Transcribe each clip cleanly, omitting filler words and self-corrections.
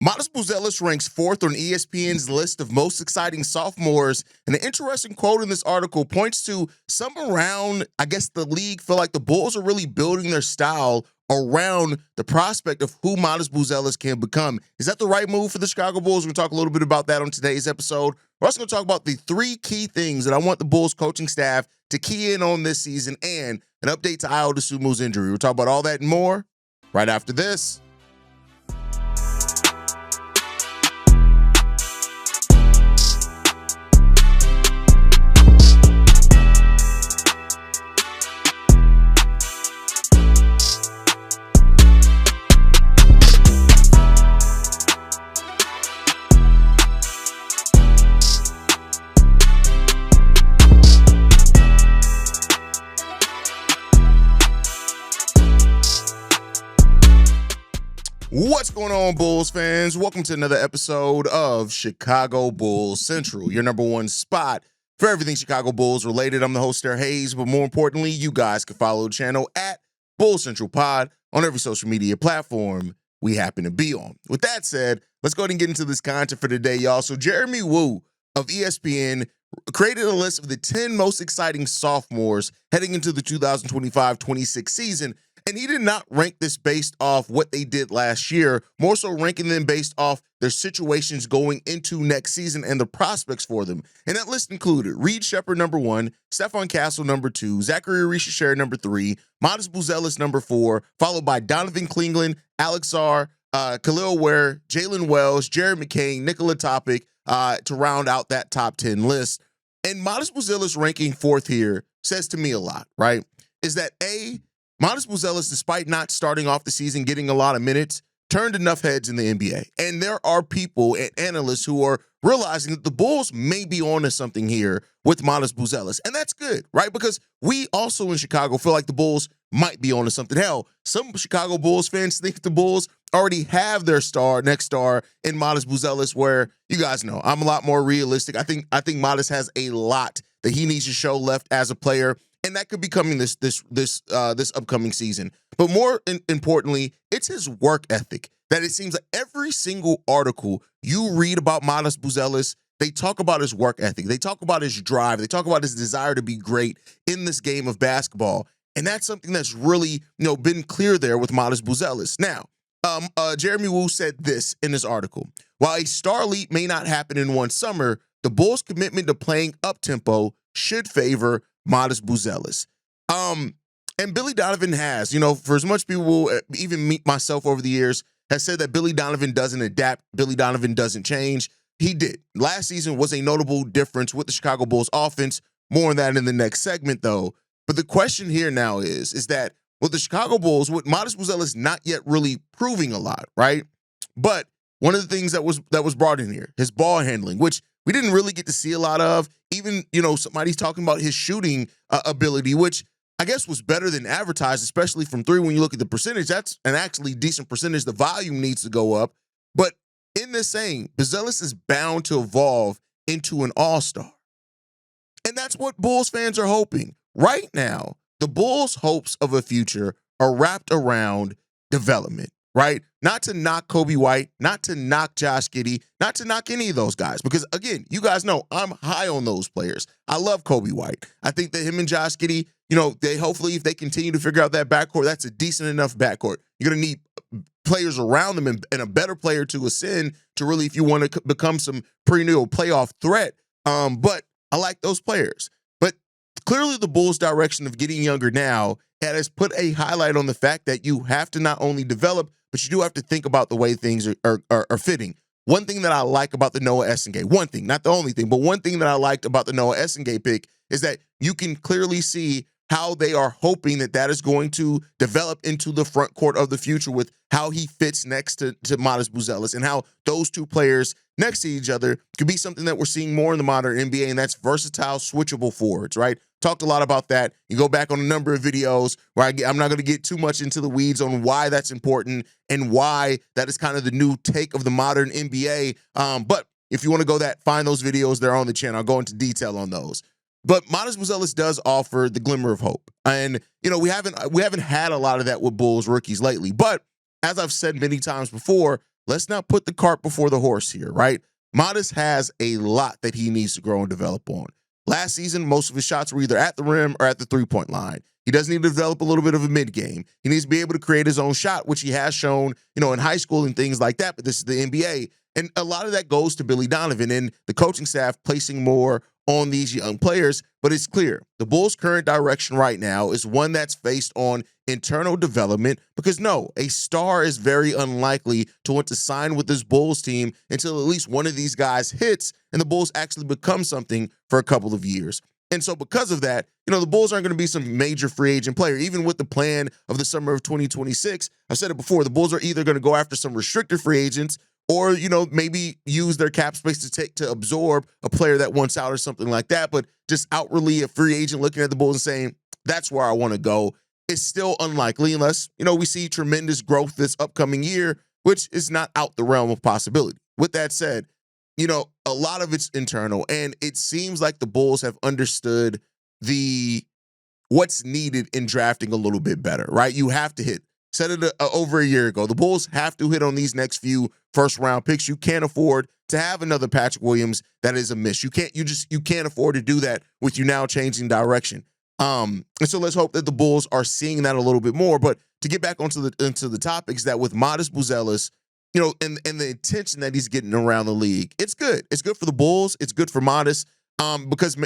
Modest Buzelis ranks fourth on ESPN's list of most exciting sophomores, and an interesting quote in this article points to some around, I guess, the league feel like the Bulls are really building their style around the prospect of who Modest Buzelis can become. Is that the right move for the Chicago Bulls? We're going to talk a little bit about that on today's episode. We're also going to talk about the three key things that I want the Bulls coaching staff to key in on this season and an update to Ayo Dosunmu's injury. We'll talk about all that and more right after this. What's going on, Bulls fans? Welcome to another episode of Chicago Bulls Central, your number one spot for everything Chicago Bulls related. I'm the host, Sarah Hayes, but more importantly, you guys can follow the channel at Bulls Central Pod on every social media platform we happen to be on. With that said, let's go ahead and get into this content for today, y'all. So Jeremy Woo of ESPN created a list of the 10 most exciting sophomores heading into the 2025-26 season. And he did not rank this based off what they did last year, more so ranking them based off their situations going into next season and the prospects for them. And that list included Reed Sheppard, number 1, Stephon Castle, number 2, Zachary Rishisher, number 3, Modest Buzelis, number 4, followed by Donovan Cleveland, Alex R., Khalil Ware, Jalen Wells, Jared McCain, Nikola Vucevic, to round out that top 10 list. And Modest Buzelis ranking fourth here says to me a lot, right? Is that Modest Buzelis, despite not starting off the season getting a lot of minutes, turned enough heads in the NBA. And there are people and analysts who are realizing that the Bulls may be onto something here with Modest Buzelis. And that's good, right? Because we also in Chicago feel like the Bulls might be onto something. Hell, some Chicago Bulls fans think the Bulls already have their next star in Modest Buzelis, where you guys know I'm a lot more realistic. I think Modest has a lot that he needs to show left as a player. And that could be coming this upcoming season. But more importantly, it's his work ethic that it seems like every single article you read about Modest Buzelis, they talk about his work ethic. They talk about his drive. They talk about his desire to be great in this game of basketball. And that's something that's really, been clear there with Modest Buzelis. Now, Jeremy Woo said this in his article. While a star leap may not happen in one summer, the Bulls' commitment to playing up-tempo should favor Modest Buzelis. And Billy Donovan has, for as much people, even me, myself over the years, has said that Billy Donovan doesn't adapt, Billy Donovan doesn't change. He did. Last season was a notable difference with the Chicago Bulls offense. More on that in the next segment, though. But the question here now is that with the Chicago Bulls, with Modest Buzelis not yet really proving a lot, right? But one of the things that was brought in here, his ball handling, which we didn't really get to see a lot of. Even, somebody's talking about his shooting ability, which I guess was better than advertised, especially from three. When you look at the percentage, that's an actually decent percentage. The volume needs to go up. But in this saying, Buzelis is bound to evolve into an all-star. And that's what Bulls fans are hoping. Right now, the Bulls' hopes of a future are wrapped around development, right? Not to knock Coby White, not to knock Josh Giddey, not to knock any of those guys. Because, again, you guys know I'm high on those players. I love Coby White. I think that him and Josh Giddey, they hopefully, if they continue to figure out that backcourt, that's a decent enough backcourt. You're going to need players around them and a better player to ascend to really, if you want to become some perennial playoff threat. But I like those players. But clearly the Bulls' direction of getting younger now has put a highlight on the fact that you have to not only develop, but you do have to think about the way things are fitting. One thing that I like about the Noah Essengate, one thing, not the only thing, but one thing that I liked about the Noah Essengate pick is that you can clearly see how they are hoping that is going to develop into the front court of the future with how he fits next to Modest Buzelis and how those two players next to each other could be something that we're seeing more in the modern NBA, and that's versatile, switchable forwards, right? Talked a lot about that. You go back on a number of videos where I'm not going to get too much into the weeds on why that's important and why that is kind of the new take of the modern NBA. But if you want to find those videos, they're on the channel. I'll go into detail on those. But Modest Buzelis does offer the glimmer of hope. And, we haven't had a lot of that with Bulls rookies lately. But as I've said many times before, let's not put the cart before the horse here, right? Modest has a lot that he needs to grow and develop on. Last season, most of his shots were either at the rim or at the three-point line. He does need to develop a little bit of a mid-game. He needs to be able to create his own shot, which he has shown, in high school and things like that, but this is the NBA. And a lot of that goes to Billy Donovan and the coaching staff placing more on these young players. But it's clear the Bulls' current direction right now is one that's based on internal development because, no, a star is very unlikely to want to sign with this Bulls team until at least one of these guys hits and the Bulls actually become something for a couple of years. And so because of that, the Bulls aren't going to be some major free agent player. Even with the plan of the summer of 2026, I've said it before, the Bulls are either going to go after some restricted free agents or, maybe use their cap space to absorb a player that wants out or something like that. But just outwardly a free agent looking at the Bulls and saying, that's where I want to go, is still unlikely unless, we see tremendous growth this upcoming year, which is not out the realm of possibility. With that said, a lot of it's internal, and it seems like the Bulls have understood what's needed in drafting a little bit better, right? You have to hit. Said it over a year ago. The Bulls have to hit on these next few first-round picks. You can't afford to have another Patrick Williams that is a miss. You can't afford to do that with you now changing direction. And so let's hope that the Bulls are seeing that a little bit more. But to get back into the topics, that with Modest Buzelis, and the attention that he's getting around the league, it's good. It's good for the Bulls. It's good for Modest, because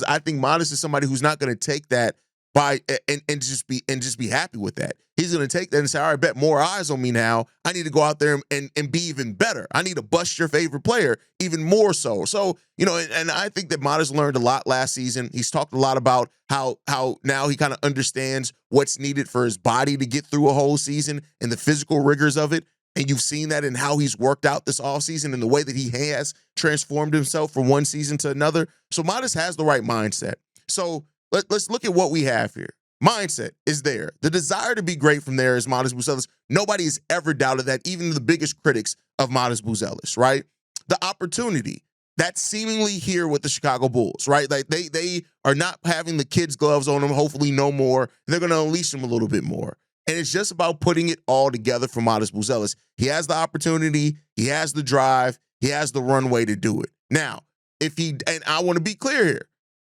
I think Modest is somebody who's not going to take that and just be happy with that. He's going to take that and say, all right, bet more eyes on me now. I need to go out there and be even better. I need to bust your favorite player even more so. So, and I think that Modest learned a lot last season. He's talked a lot about how now he kind of understands what's needed for his body to get through a whole season and the physical rigors of it. And you've seen that in how he's worked out this offseason and the way that he has transformed himself from one season to another. So Modest has the right mindset. So let's look at what we have here. Mindset is there. The desire to be great from there is Modest Buzelis. Nobody has ever doubted that, even the biggest critics of Modest Buzelis, right? The opportunity that's seemingly here with the Chicago Bulls, right? Like they are not having the kids' gloves on them, hopefully no more. They're going to unleash them a little bit more. And it's just about putting it all together for Modest Buzelis. He has the opportunity, he has the drive, he has the runway to do it. Now, and I want to be clear here,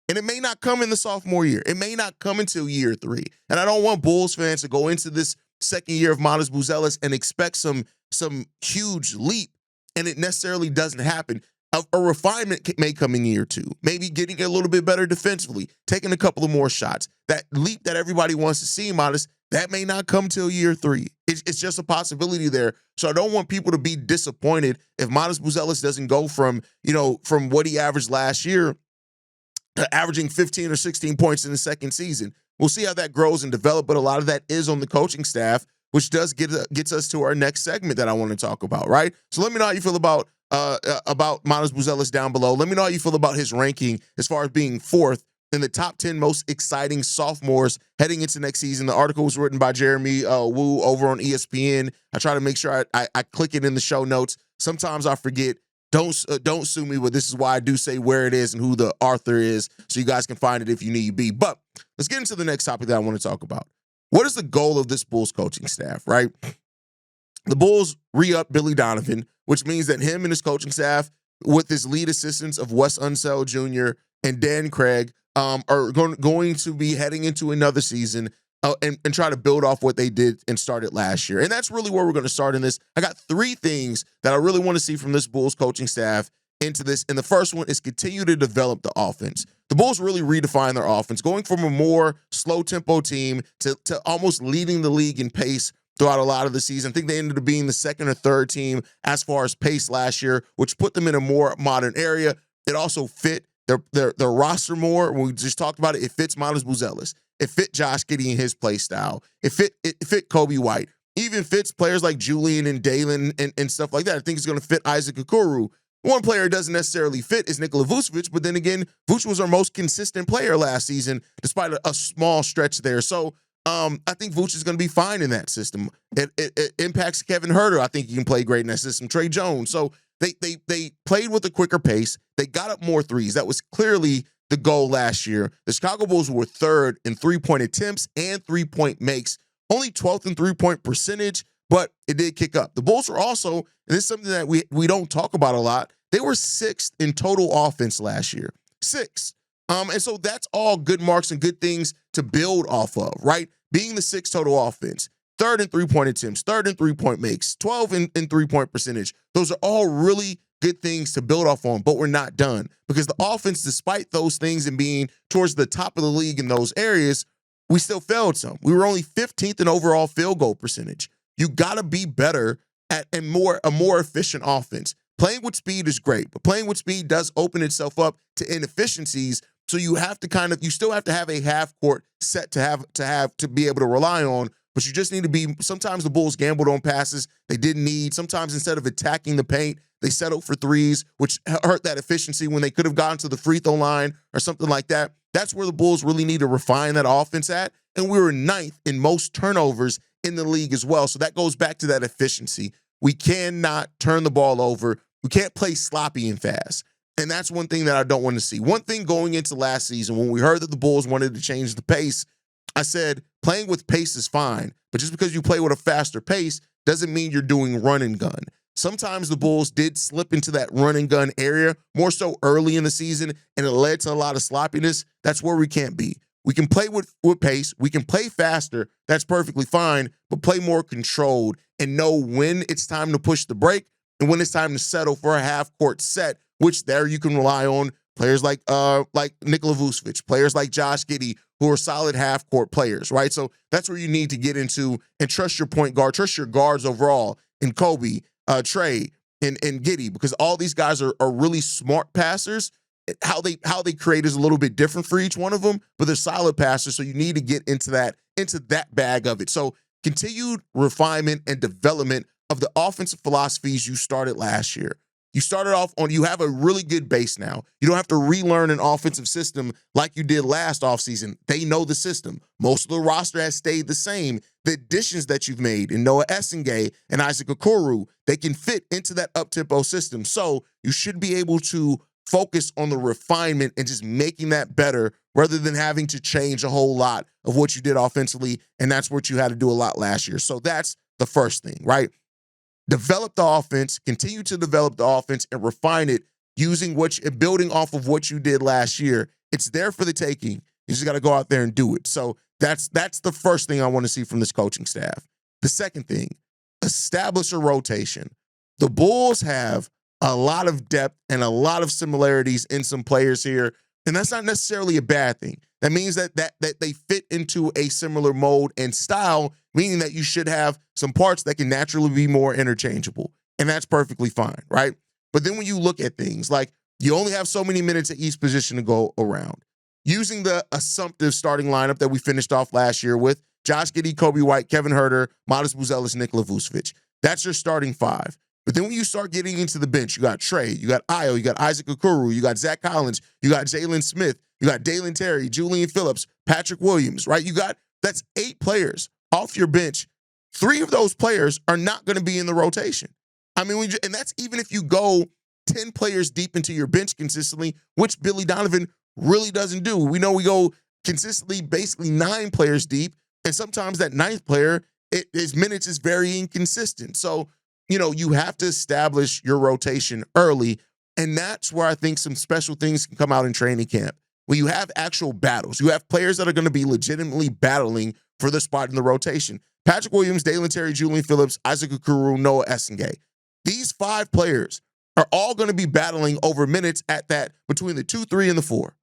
and it may not come in the sophomore year. It may not come until year 3. And I don't want Bulls fans to go into this second year of Modest Buzelis and expect some huge leap, and it necessarily doesn't happen. A refinement may come in year 2, maybe getting a little bit better defensively, taking a couple of more shots. That leap that everybody wants to see, Modest, that may not come till year 3. It's just a possibility there. So I don't want people to be disappointed if Modest Buzelis doesn't go from what he averaged last year to averaging 15 or 16 points in the second season. We'll see how that grows and develops, but a lot of that is on the coaching staff, which does gets us to our next segment that I want to talk about, right? So let me know how you feel about Modest Buzelis down below. Let me know how you feel about his ranking as far as being 4th in the top 10 most exciting sophomores heading into next season. The article was written by Jeremy Wu over on ESPN. I try to make sure I click it in the show notes. Sometimes I forget. Don't sue me, but this is why I do say where it is and who the author is, so you guys can find it if you need be. But let's get into the next topic that I want to talk about. What is the goal of this Bulls coaching staff, right? The Bulls re-up Billy Donovan, which means that him and his coaching staff, with his lead assistants of Wes Unseld Jr. and Dan Craig, are going to be heading into another season and try to build off what they did and started last year. And that's really where we're going to start in this. I got 3 things that I really want to see from this Bulls coaching staff into this. And the first one is continue to develop the offense. The Bulls really redefine their offense, going from a more slow-tempo team to almost leading the league in pace throughout a lot of the season. I think they ended up being the 2nd or 3rd team as far as pace last year, which put them in a more modern area. It also fit their roster more. When we just talked about it, it fits Modest Buzelis. It fit Josh Giddey and his play style. It fit Coby White. Even fits players like Julian and Dalen and stuff like that. I think it's going to fit Isaac Okoro. One player it doesn't necessarily fit is Nikola Vucevic, but then again, Vucevic was our most consistent player last season, despite a small stretch there. So I think Vucevic is going to be fine in that system. It impacts Kevin Huerter. I think he can play great in that system. Trey Jones. So they played with a quicker pace. They got up more threes. That was clearly the goal last year. The Chicago Bulls were 3rd in 3-point attempts and 3-point makes, only 12th in 3-point percentage, but it did kick up. The Bulls were also, and this is something that we don't talk about a lot, they were 6th in total offense last year. 6th. And so that's all good marks and good things to build off of, right? Being the 6th total offense, 3rd in three-point attempts, 3rd in three-point makes, 12 in three-point percentage. Those are all really good things to build off on, but we're not done because the offense, despite those things and being towards the top of the league in those areas, we still failed some. We were only 15th in overall field goal percentage. You got to be better at a more efficient offense. Playing with speed is great, but playing with speed does open itself up to inefficiencies. So you have to you still have to have a half court set to be able to rely on, but you just need to be, sometimes the Bulls gambled on passes they didn't need. Sometimes instead of attacking the paint, they settled for threes, which hurt that efficiency when they could have gotten to the free throw line or something like that. That's where the Bulls really need to refine that offense at. And we were 9th in most turnovers in the league as well. So that goes back to that efficiency. We cannot turn the ball over. We can't play sloppy and fast. And that's one thing that I don't want to see. One thing going into last season, when we heard that the Bulls wanted to change the pace, I said playing with pace is fine, but just because you play with a faster pace doesn't mean you're doing run and gun. Sometimes the Bulls did slip into that run and gun area, more so early in the season, and it led to a lot of sloppiness. That's where we can't be. We can play with pace. We can play faster. That's perfectly fine, but play more controlled and know when it's time to push the break and when it's time to settle for a half-court set, which there you can rely on players like Nikola Vucevic, players like Josh Giddey, who are solid half-court players, right? So that's where you need to get into and trust your point guard, trust your guards overall in Coby, Trey, and Giddey, because all these guys are really smart passers. How they create is a little bit different for each one of them, but they're solid passers, so you need to get into that bag of it. So continued refinement and development of the offensive philosophies you started last year. You started off on, you have a really good base now. You don't have to relearn an offensive system like you did last offseason. They know the system. Most of the roster has stayed the same. The additions that you've made in Noah Essengay and Isaac Okoro, they can fit into that up-tempo system. So you should be able to focus on the refinement and just making that better rather than having to change a whole lot of what you did offensively, and that's what you had to do a lot last year. So that's the first thing, right? Develop the offense, continue to develop the offense and refine it building off of what you did last year. It's there for the taking. You just got to go out there and do it. So that's the first thing I want to see from this coaching staff. The second thing, establish a rotation. The Bulls have a lot of depth and a lot of similarities in some players here, and that's not necessarily a bad thing. That means that they fit into a similar mold and style, meaning that you should have some parts that can naturally be more interchangeable, and that's perfectly fine, right? But then when you look at things like you only have so many minutes at each position to go around, using the assumptive starting lineup that we finished off last year with Josh Giddey, Coby White, Kevin Huerter, Modest Buzelis, Nikola Vucevic. That's your starting 5. But then when you start getting into the bench, you got Trey, you got Ayo, you got Isaac Okoro, you got Zach Collins, you got Jalen Smith, you got Dalen Terry, Julian Phillips, Patrick Williams, right? That's 8 players off your bench. 3 of those players are not going to be in the rotation. I mean, and that's even if you go 10 players deep into your bench consistently, which Billy Donovan really doesn't do. We know we go consistently, basically 9 players deep, and sometimes that 9th player, his minutes is very inconsistent. So, you have to establish your rotation early, and that's where I think some special things can come out in training camp. When you have actual battles, you have players that are going to be legitimately battling for the spot in the rotation. Patrick Williams, Dalen Terry, Julian Phillips, Isaac Okoro, Noah Essengay. These 5 players are all going to be battling over minutes at that between the 2, 3, and the 4.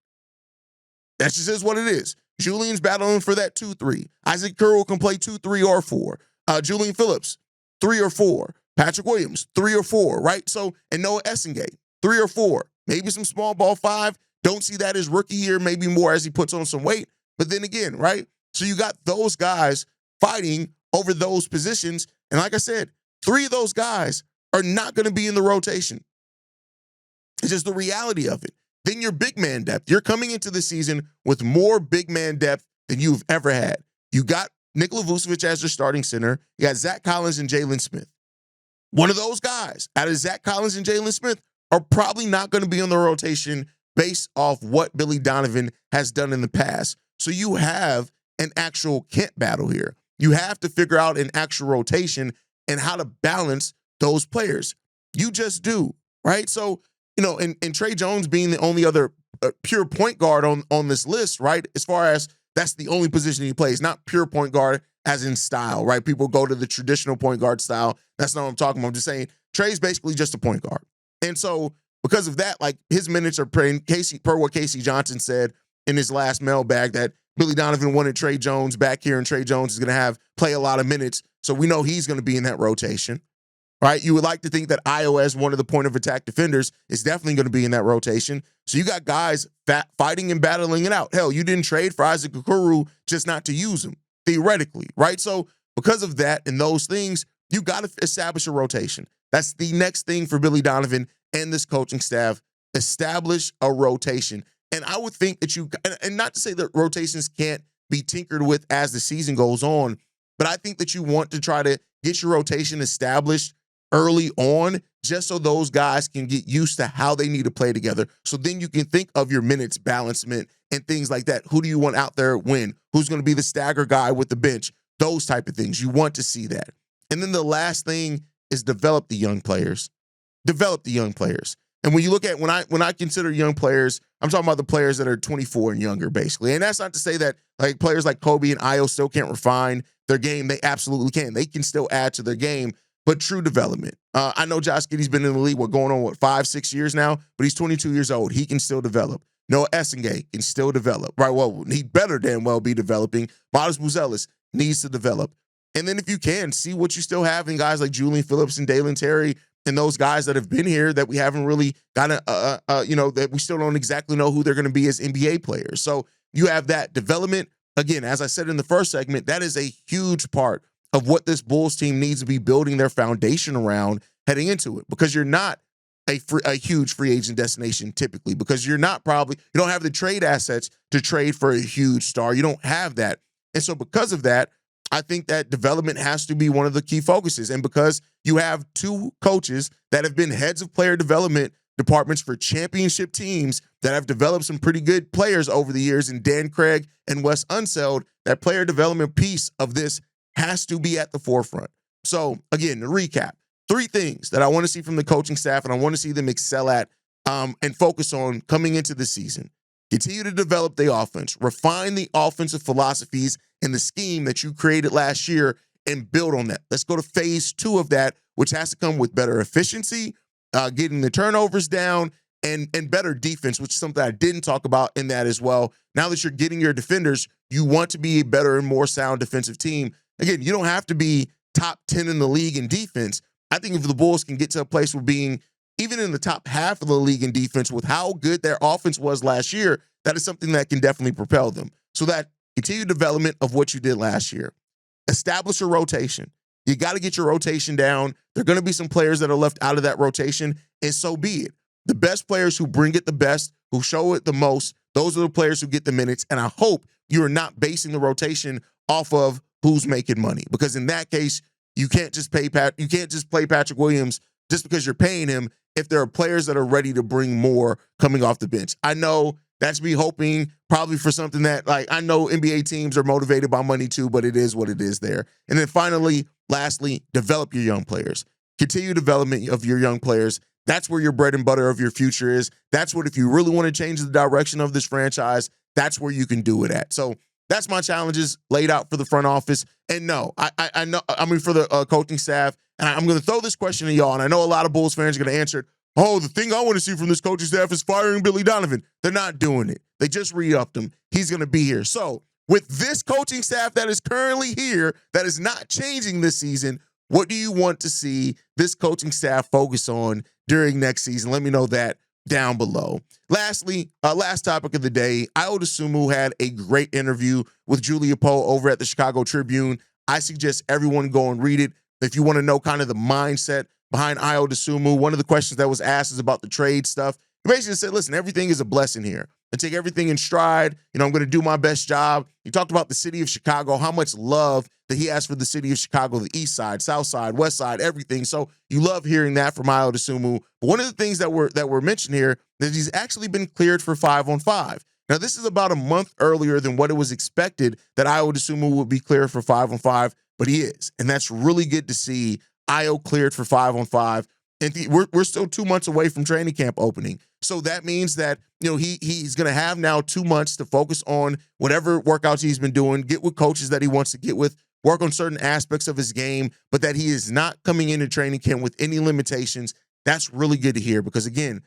That just is what it is. Julian's battling for that 2-3. Isaac Okoro can play 2, 3, or 4. Julian Phillips, 3 or 4. Patrick Williams, 3 or 4, right? So, and Noah Essengay, 3 or 4. Maybe some small ball 5. Don't see that as rookie year, maybe more as he puts on some weight. But then again, right? So you got those guys fighting over those positions. And like I said, 3 of those guys are not going to be in the rotation. It's just the reality of it. Then your big man depth. You're coming into the season with more big man depth than you've ever had. You got Nikola Vucevic as your starting center. You got Zach Collins and Jalen Smith. One of those guys out of Zach Collins and Jalen Smith are probably not going to be on the rotation based off what Billy Donovan has done in the past. So you have an actual Kent battle here. You have to figure out an actual rotation, and how to balance those players. You just do, right? So, and Trey Jones being the only other pure point guard on this list, right? As far as that's the only position he plays, not pure point guard as in style, right? People go to the traditional point guard style. That's not what I'm talking about. I'm just saying Trey's basically just a point guard. And so because of that, like his minutes are per what Casey Johnson said in his last mailbag, that Billy Donovan wanted Trey Jones back here, and Trey Jones is going to play a lot of minutes. So we know he's going to be in that rotation, right? You would like to think that Ayo, as one of the point of attack defenders, is definitely going to be in that rotation. So you got guys fighting and battling it out. Hell, you didn't trade for Isaac Okoro just not to use him, theoretically, right? So because of that and those things, you got to establish a rotation. That's the next thing for Billy Donovan and this coaching staff. Establish a rotation. And I would think that and not to say that rotations can't be tinkered with as the season goes on, but I think that you want to try to get your rotation established early on, just so those guys can get used to how they need to play together. So then you can think of your minutes balancement and things like that. Who do you want out there when? Who's going to be the stagger guy with the bench? Those type of things. You want to see that. And then the last thing is develop the young players. Develop the young players. And when you look at when I consider young players, I'm talking about the players that are 24 and younger, basically. And that's not to say that like players like Coby and Ayo still can't refine their game. They absolutely can. They can still add to their game, but true development. I know Josh Giddey's been in the league, going on 5-6 years now, but he's 22 years old. He can still develop. Noah Essengate can still develop, right? Well, he better damn well be developing. Buzelis needs to develop. And then if you can, see what you still have in guys like Julian Phillips and Dalen Terry, and those guys that have been here that we haven't really gotten, that we still don't exactly know who they're going to be as NBA players. So you have that development. Again, as I said in the first segment, that is a huge part of what this Bulls team needs to be building their foundation around heading into it, because you're not a huge free agent destination typically, because you don't have the trade assets to trade for a huge star. You don't have that. And so because of that, I think that development has to be one of the key focuses. And because you have two coaches that have been heads of player development departments for championship teams that have developed some pretty good players over the years, in Dan Craig and Wes Unseld, that player development piece of this has to be at the forefront. So again, to recap, 3 things that I want to see from the coaching staff and I want to see them excel at and focus on coming into the season. Continue to develop the offense, refine the offensive philosophies and the scheme that you created last year, and build on that. Let's go to phase 2 of that, which has to come with better efficiency, getting the turnovers down, and better defense, which is something I didn't talk about in that as well. Now that you're getting your defenders, you want to be a better and more sound defensive team. Again, you don't have to be top 10 in the league in defense. I think if the Bulls can get to a place where being even in the top half of the league in defense with how good their offense was last year, that is something that can definitely propel them. So that continued development of what you did last year. Establish a rotation. You got to get your rotation down. There are going to be some players that are left out of that rotation, and so be it. The best players who bring it the best, who show it the most, those are the players who get the minutes. And I hope you are not basing the rotation off of who's making money, because in that case, you can't just play Patrick Williams just because you're paying him if there are players that are ready to bring more coming off the bench. I know that's me hoping probably for something that, like, I know NBA teams are motivated by money too, but it is what it is there. And then finally, lastly, develop your young players. Continue development of your young players. That's where your bread and butter of your future is. That's what, if you really want to change the direction of this franchise, that's where you can do it at. So that's my challenges laid out for the front office. And no, I know, I mean, for the coaching staff, and I'm going to throw this question to y'all, and I know a lot of Bulls fans are going to answer it. Oh, the thing I want to see from this coaching staff is firing Billy Donovan. They're not doing it. They just re-upped him. He's going to be here. So with this coaching staff that is currently here, that is not changing this season, what do you want to see this coaching staff focus on during next season? Let me know that down below. Lastly, last topic of the day, Ayo Dosunmu had a great interview with Julia Poe over at the Chicago Tribune. I suggest everyone go and read it if you want to know kind of the mindset behind Ayo Dosunmu. One of the questions that was asked is about the trade stuff. He basically said, listen, everything is a blessing here. I take everything in stride. I'm going to do my best job. He talked about the city of Chicago, how much love that he has for the city of Chicago, the east side, south side, west side, everything. So you love hearing that from Ayo Dosunmu. But one of the things that were mentioned here is he's actually been cleared for 5-on-5. Now, this is about a month earlier than what it was expected that Ayo Dosunmu would be cleared for 5-on-5, but he is. And that's really good to see. Ayo cleared for 5-on-5. And we're still 2 months away from training camp opening. So that means that, he's going to have now 2 months to focus on whatever workouts he's been doing, get with coaches that he wants to get with, work on certain aspects of his game, but that he is not coming into training camp with any limitations. That's really good to hear because, again,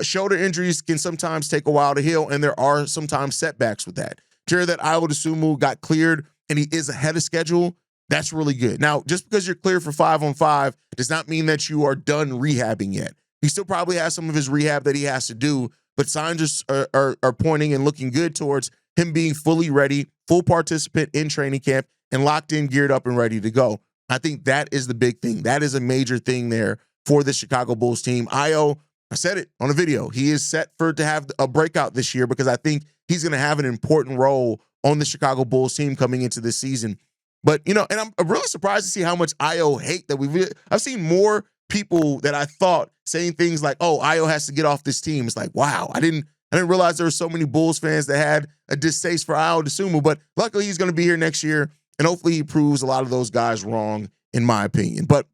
shoulder injuries can sometimes take a while to heal, and there are sometimes setbacks with that. To hear that Ayo Dosunmu got cleared and he is ahead of schedule, that's really good. Now, just because you're cleared for 5-on-5 does not mean that you are done rehabbing yet. He still probably has some of his rehab that he has to do, but signs are pointing and looking good towards him being fully ready, full participant in training camp, and locked in, geared up, and ready to go. I think that is the big thing. That is a major thing there for the Chicago Bulls team. Ayo, I said it on a video, he is set to have a breakout this year because I think he's going to have an important role on the Chicago Bulls team coming into this season. But, and I'm really surprised to see how much Ayo hate that I've seen more people that I thought saying things like, oh, Ayo has to get off this team. It's like, wow, I didn't realize there were so many Bulls fans that had a distaste for Ayo Dosunmu, but luckily he's going to be here next year, and hopefully he proves a lot of those guys wrong, in my opinion. But,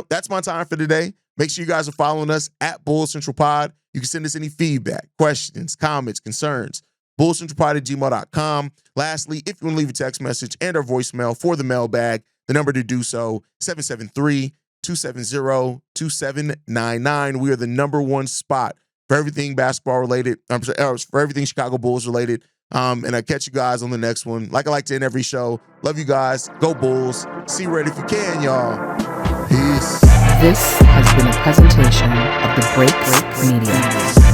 that's my time for today. Make sure you guys are following us at Bulls Central Pod. You can send us any feedback, questions, comments, concerns, bullcentralpod@gmail.com. Lastly, if you want to leave a text message and our voicemail for the mailbag, the number to do so, 773-270-2799. We are the #1 spot for everything basketball related, for everything Chicago Bulls related. And I catch you guys on the next one. Like I like to end every show. Love you guys. Go Bulls. See red if you can, y'all. Peace. This has been a presentation of the Break Media.